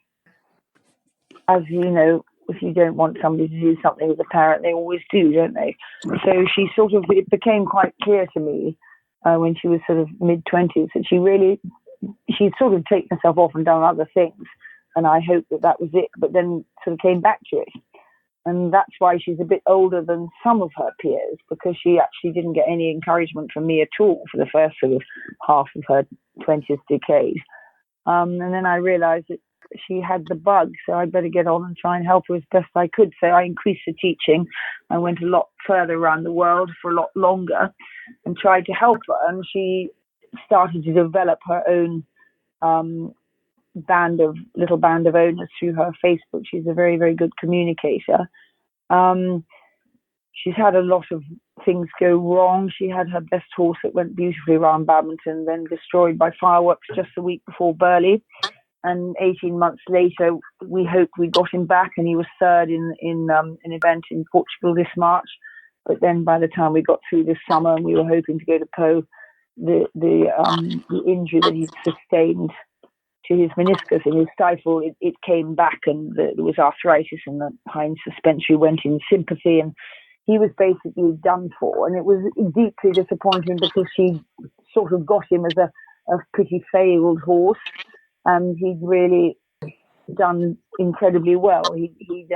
as you know, if you don't want somebody to do something as a parent, they always do, don't they? So it became quite clear to me when she was sort of mid-20s that she'd sort of taken herself off and done other things. And I hoped that was it, but then sort of came back to it. And that's why she's a bit older than some of her peers, because she actually didn't get any encouragement from me at all for the first sort of half of her 20th decade. And then I realized that she had the bug, so I'd better get on and try and help her as best I could. So I increased the teaching. I went a lot further around the world for a lot longer and tried to help her. And she started to develop her own little band of owners through her Facebook. She's a very, very good communicator. She's had a lot of things go wrong. She had her best horse that went beautifully around Badminton, then destroyed by fireworks just a week before Burghley. And 18 months later, we hoped we got him back, and he was third in an event in Portugal this March. But then by the time we got through this summer and we were hoping to go to Po, the injury that he'd sustained to his meniscus and his stifle, it came back, and there was arthritis, and the hind suspensory went in sympathy, and he was basically done for. And it was deeply disappointing, because she sort of got him as a pretty failed horse, and he'd really done incredibly well. He'd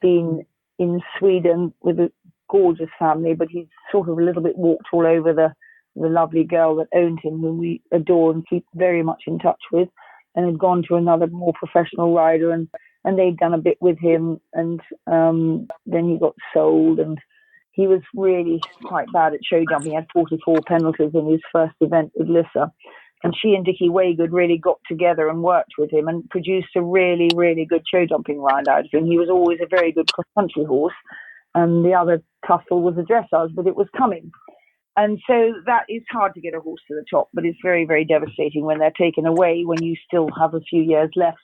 been in Sweden with a gorgeous family, but he'd sort of a little bit walked all over the the lovely girl that owned him, whom we adore and keep very much in touch with, and had gone to another more professional rider, and they'd done a bit with him, and then he got sold, and he was really quite bad at show jumping. He had 44 penalties in his first event with Lissa. And she and Dickie Waygood really got together and worked with him and produced a really, really good show jumping round out of him. He was always a very good cross-country horse. And the other tussle was the dressage, but it was coming. And so that is hard to get a horse to the top, but it's very, very devastating when they're taken away when you still have a few years left.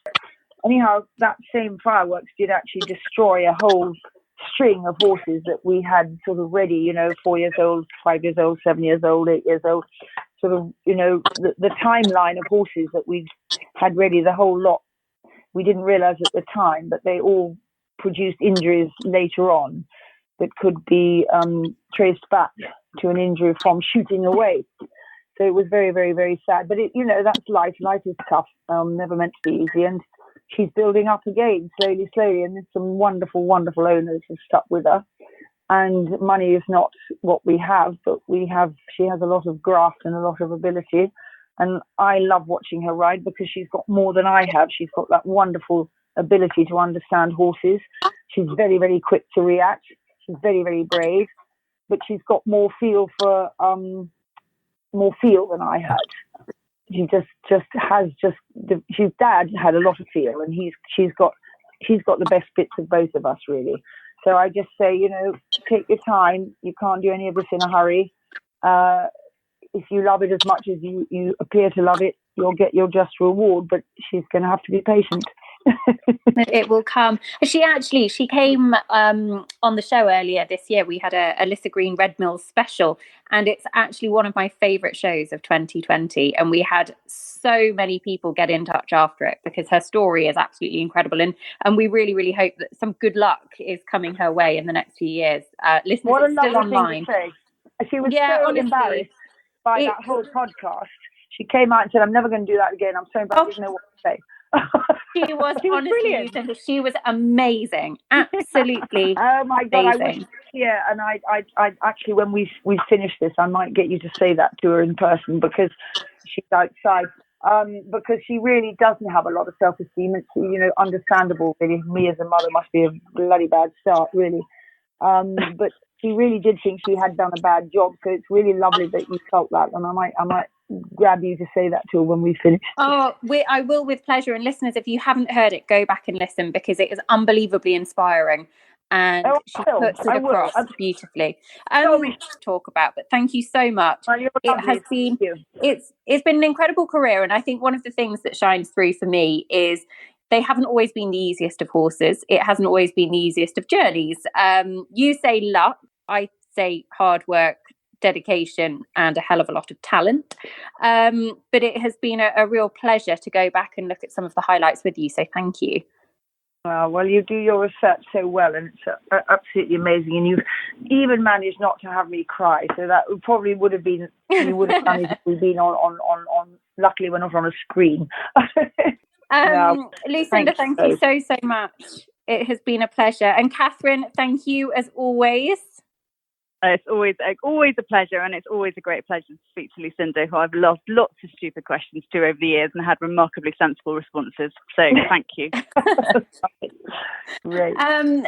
Anyhow, that same fireworks did actually destroy a whole string of horses that we had sort of ready, 4 years old, 5 years old, 7 years old, 8 years old, sort of, the timeline of horses that we had ready, the whole lot. We didn't realize at the time, but they all produced injuries later on that could be traced back to an injury from shooting away. So it was very, very, very sad. But, that's life. Life is tough, never meant to be easy. And she's building up again, slowly, slowly. And some wonderful, wonderful owners have stuck with her. And money is not what we have, but she has a lot of graft and a lot of ability. And I love watching her ride because she's got more than I have. She's got that wonderful ability to understand horses. She's very, very quick to react. She's very, very brave, but she's got more feel than I had. She she's dad had a lot of feel, and she's got the best bits of both of us, really. So I just say, take your time. You can't do any of this in a hurry. If you love it as much as you appear to love it, you'll get your just reward, but she's going to have to be patient. It will come. She came on the show earlier this year. We had a Lucinda Green Red Mills special, and it's actually one of my favourite shows of 2020. And we had so many people get in touch after it because her story is absolutely incredible. And we really, really hope that some good luck is coming her way in the next few years. What a still lovely online. thing to say. She was so honestly, embarrassed by that whole podcast. She came out and said, "I'm never going to do that again. I'm so embarrassed. I didn't know what to say." She was honestly, brilliant. Lucinda, she was amazing, absolutely. Oh my God, amazing. I wish here, and I actually, when we finish this, I might get you to say that to her in person because she's outside. Because she really doesn't have a lot of self-esteem. It's understandable. Really, me as a mother must be a bloody bad start, really. But she really did think she had done a bad job. So it's really lovely that you felt that, and I might grab you to say that to her when we finish. Oh, I will with pleasure. And listeners, if you haven't heard it, go back and listen because it is unbelievably inspiring. And she puts it across beautifully. To talk about, but thank you so much. It has been it's been an incredible career, and I think one of the things that shines through for me is they haven't always been the easiest of horses. It hasn't always been the easiest of journeys. You say luck, I say hard work, dedication, and a hell of a lot of talent. But it has been a real pleasure to go back and look at some of the highlights with you. So thank you. Well, you do your research so well, and it's absolutely amazing. And you've even managed not to have me cry. So that probably would have been, you would have managed to be on luckily we're not on a screen. Lucinda, thank you so much. It has been a pleasure. And Catherine, thank you as always. It's always a pleasure, and it's always a great pleasure to speak to Lucinda, who I've lost lots of stupid questions to over the years and had remarkably sensible responses. So thank you. Great.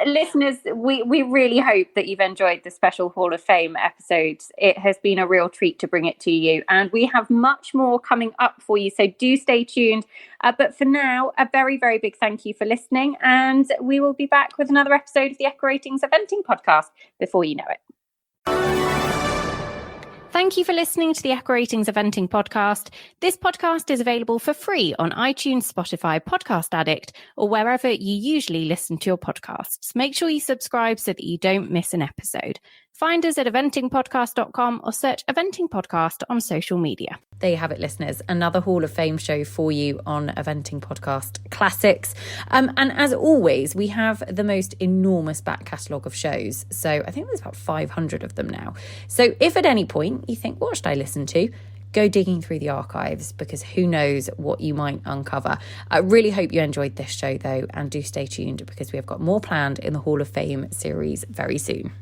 Listeners, we really hope that you've enjoyed the special Hall of Fame episodes. It has been a real treat to bring it to you, and we have much more coming up for you, so do stay tuned. But for now, a very, very big thank you for listening, and we will be back with another episode of the Echo Ratings Eventing podcast before you know it. Thank you for listening to the Echo Ratings Eventing podcast. This podcast is available for free on iTunes, Spotify, Podcast Addict, or wherever you usually listen to your podcasts. Make sure you subscribe so that you don't miss an episode. Find us at eventingpodcast.com or search Eventing Podcast on social media. There you have it, listeners. Another Hall of Fame show for you on Eventing Podcast Classics. And as always, we have the most enormous back catalogue of shows. So I think there's about 500 of them now. So if at any point you think, what should I listen to? Go digging through the archives, because who knows what you might uncover. I really hope you enjoyed this show, though, and do stay tuned because we have got more planned in the Hall of Fame series very soon.